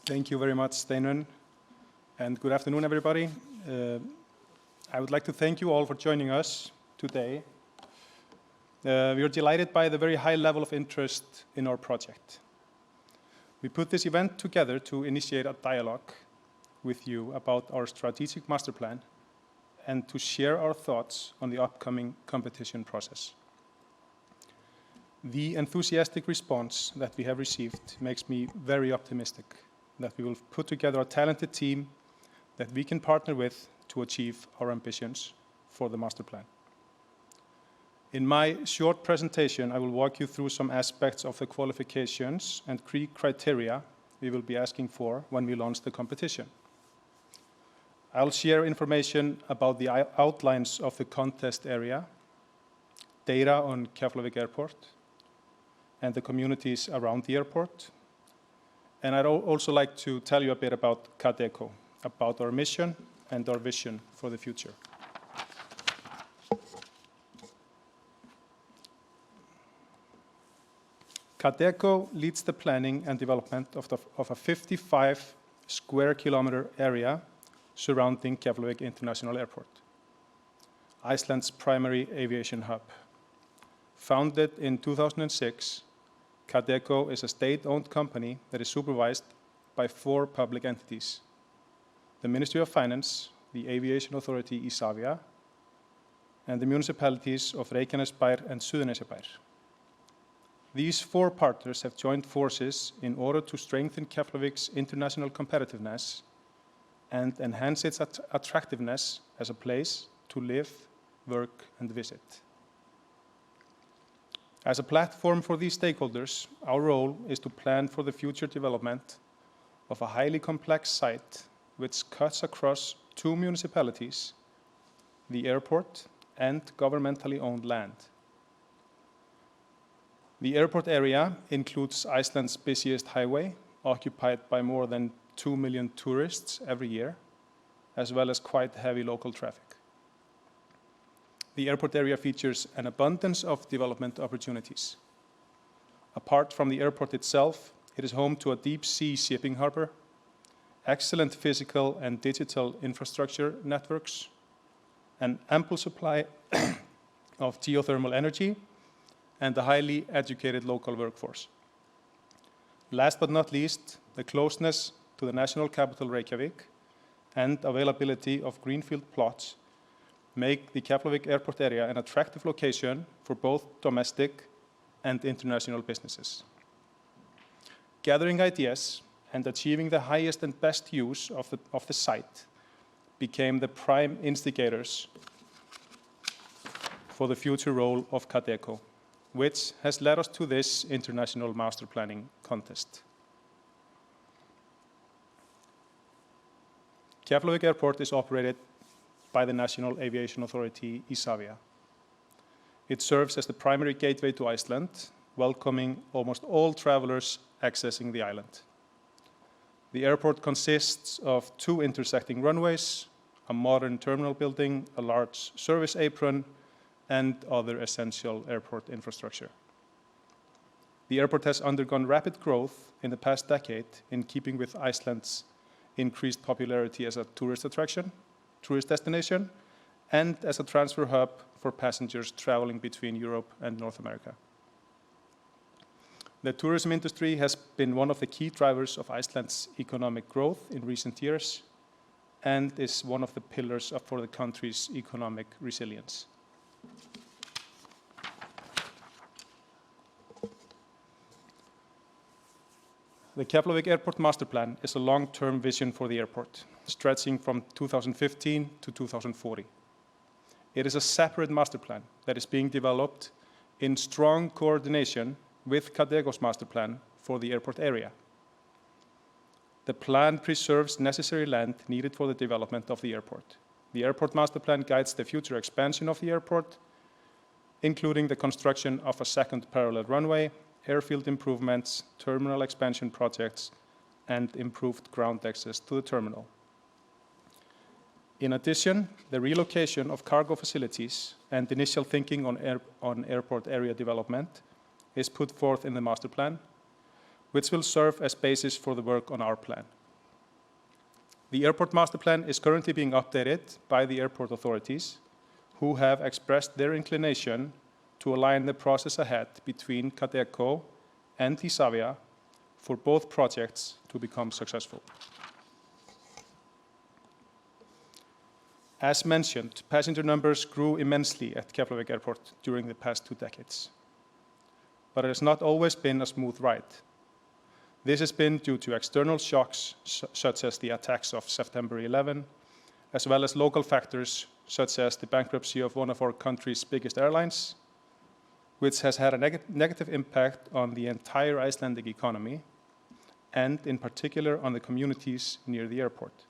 Thank you very much, Steinun, and good afternoon, everybody. I would like to thank you all for joining us today. We are delighted by the very high level of interest in our project. We put this event together to initiate a dialogue with you about our strategic master plan and to share our thoughts on the upcoming competition process. The enthusiastic response that we have received makes me very optimistic that we will put together a talented team that we can partner with to achieve our ambitions for the master plan. In my short presentation, I will walk you through some aspects of the qualifications and key criteria we will be asking for when we launch the competition. I'll share information about the outlines of the contest area, data on Keflavik Airport, and the communities around the airport. And I'd also like to tell you a bit about Kadeco, about our mission and our vision for the future. Kadeco leads the planning and development of a 55 square kilometer area surrounding Keflavik International Airport, Iceland's primary aviation hub. Founded in 2006, Kadeco is a state-owned company that is supervised by 4 public entities: the Ministry of Finance, the Aviation Authority Isavia, and the municipalities of Reykjanesbær and Suðurnesjabær. These 4 partners have joined forces in order to strengthen Keflavik's international competitiveness and enhance its attractiveness as a place to live, work, and visit. As a platform for these stakeholders, our role is to plan for the future development of a highly complex site which cuts across 2 municipalities, the airport, and governmentally owned land. The airport area includes Iceland's busiest highway, occupied by more than 2 million tourists every year, as well as quite heavy local traffic. The airport area features an abundance of development opportunities. Apart from the airport itself, it is home to a deep-sea shipping harbor, excellent physical and digital infrastructure networks, an ample supply of geothermal energy, and a highly educated local workforce. Last but not least, the closeness to the national capital Reykjavik and availability of greenfield plots make the Keflavik Airport area an attractive location for both domestic and international businesses. Gathering ideas and achieving the highest and best use of the site became the prime instigators for the future role of Kadeco, which has led us to this international master planning contest. Keflavik Airport is operated by the National Aviation Authority Isavia. It serves as the primary gateway to Iceland, welcoming almost all travelers accessing the island. The airport consists of 2 intersecting runways, a modern terminal building, a large service apron, and other essential airport infrastructure. The airport has undergone rapid growth in the past decade in keeping with Iceland's increased popularity as a tourist destination, and as a transfer hub for passengers traveling between Europe and North America. The tourism industry has been one of the key drivers of Iceland's economic growth in recent years and is one of the pillars for the country's economic resilience. The Keflavik Airport Master Plan is a long-term vision for the airport, stretching from 2015 to 2040. It is a separate master plan that is being developed in strong coordination with Kadeco's master plan for the airport area. The plan preserves necessary land needed for the development of the airport. The airport master plan guides the future expansion of the airport, including the construction of a second parallel runway, airfield improvements, terminal expansion projects, and improved ground access to the terminal. In addition, the relocation of cargo facilities and initial thinking on airport area development is put forth in the master plan, which will serve as basis for the work on our plan. The airport master plan is currently being updated by the airport authorities, who have expressed their inclination to align the process ahead between Kadeco and Isavia for both projects to become successful. As mentioned, passenger numbers grew immensely at Keflavík Airport during the past 2 decades. But it has not always been a smooth ride. This has been due to external shocks, such as the attacks of September 11, as well as local factors, such as the bankruptcy of one of our country's biggest airlines, which has had a negative impact on the entire Icelandic economy, and in particular on the communities near the airport.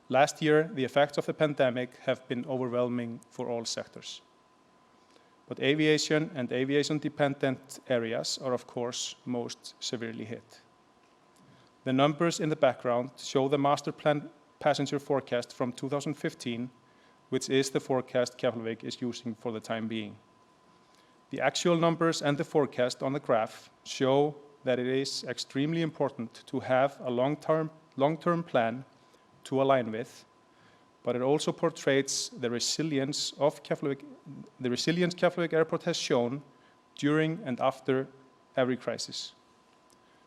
Last year, the effects of the pandemic have been overwhelming for all sectors. But aviation and aviation-dependent areas are, of course, most severely hit. The numbers in the background show the master plan passenger forecast from 2015, which is the forecast Keflavík is using for the time being. The actual numbers and the forecast on the graph show that it is extremely important to have a long-term plan to align with, but it also portrays the resilience Keflavík Airport has shown during and after every crisis.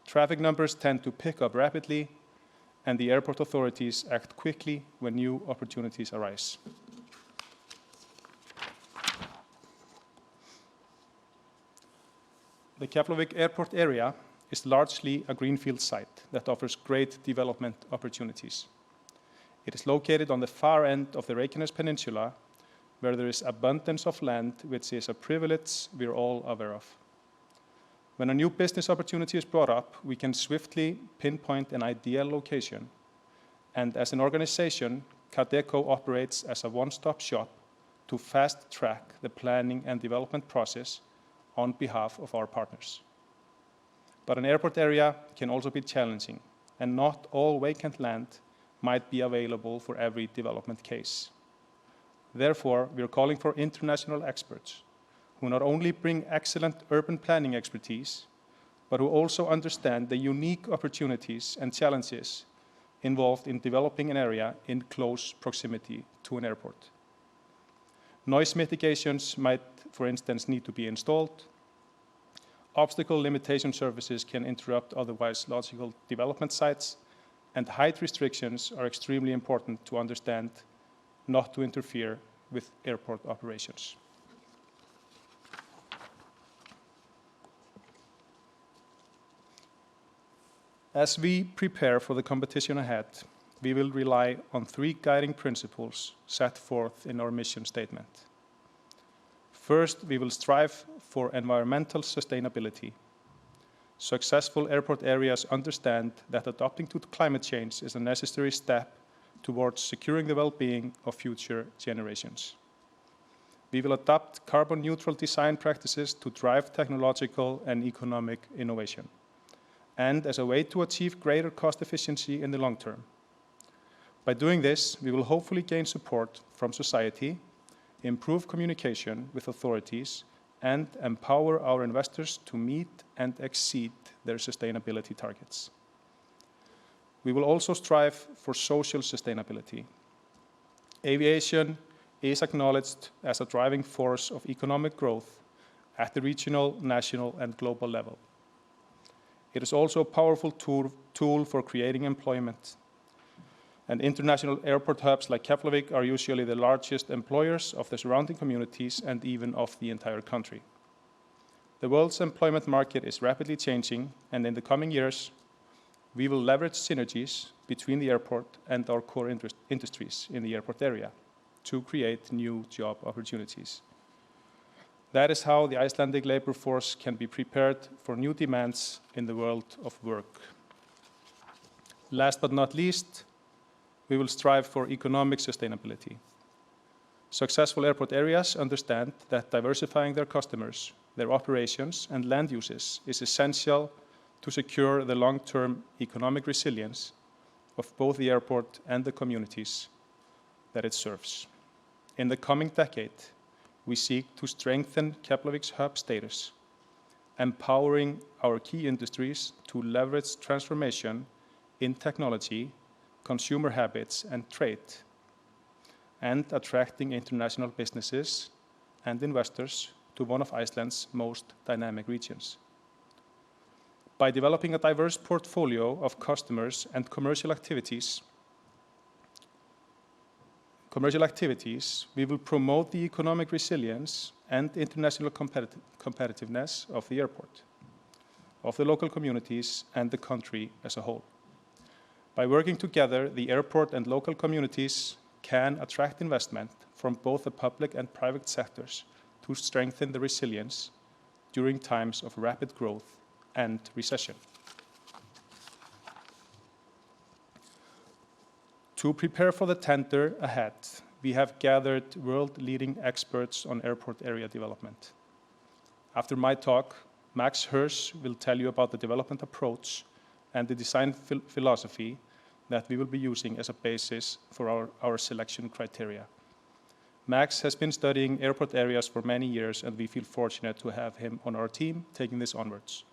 Traffic numbers tend to pick up rapidly, and the airport authorities act quickly when new opportunities arise. The Keflavík Airport area is largely a greenfield site that offers great development opportunities. It is located on the far end of the Reykjanes Peninsula, where there is abundance of land, which is a privilege we're all aware of. When a new business opportunity is brought up, we can swiftly pinpoint an ideal location. And as an organization, Kadeco operates as a one-stop shop to fast-track the planning and development process on behalf of our partners. But an airport area can also be challenging, and not all vacant land might be available for every development case. Therefore, we are calling for international experts who not only bring excellent urban planning expertise, but who also understand the unique opportunities and challenges involved in developing an area in close proximity to an airport. Noise mitigations might, for instance, need to be installed. Obstacle limitation services can interrupt otherwise logical development sites, and height restrictions are extremely important to understand, not to interfere with airport operations. As we prepare for the competition ahead, we will rely on 3 guiding principles set forth in our mission statement. First, we will strive for environmental sustainability. Successful airport areas understand that adapting to climate change is a necessary step towards securing the well-being of future generations. We will adopt carbon-neutral design practices to drive technological and economic innovation, and as a way to achieve greater cost efficiency in the long term. By doing this, we will hopefully gain support from society, improve communication with authorities, and empower our investors to meet and exceed their sustainability targets. We will also strive for social sustainability. Aviation is acknowledged as a driving force of economic growth at the regional, national, and global level. It is also a powerful tool for creating employment. And international airport hubs like Keflavík are usually the largest employers of the surrounding communities and even of the entire country. The world's employment market is rapidly changing, and in the coming years, we will leverage synergies between the airport and our core industries in the airport area to create new job opportunities. That is how the Icelandic labor force can be prepared for new demands in the world of work. Last but not least, we will strive for economic sustainability. Successful airport areas understand that diversifying their customers, their operations, and land uses is essential to secure the long-term economic resilience of both the airport and the communities that it serves. In the coming decade, we seek to strengthen Keflavík's hub status, empowering our key industries to leverage transformation in technology consumer habits and trade, and attracting international businesses and investors to one of Iceland's most dynamic regions. By developing a diverse portfolio of customers and commercial activities, we will promote the economic resilience and international competitiveness of the airport, of the local communities, and the country as a whole. By working together, the airport and local communities can attract investment from both the public and private sectors to strengthen the resilience during times of rapid growth and recession. To prepare for the tender ahead, we have gathered world-leading experts on airport area development. After my talk, Max Hirsch will tell you about the development approach and the design philosophy that we will be using as a basis for our selection criteria. Max has been studying airport areas for many years, and we feel fortunate to have him on our team taking this onwards.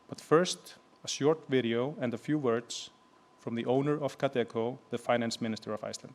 But first, a short video and a few words from the owner of Kadeco, the Finance Minister of Iceland.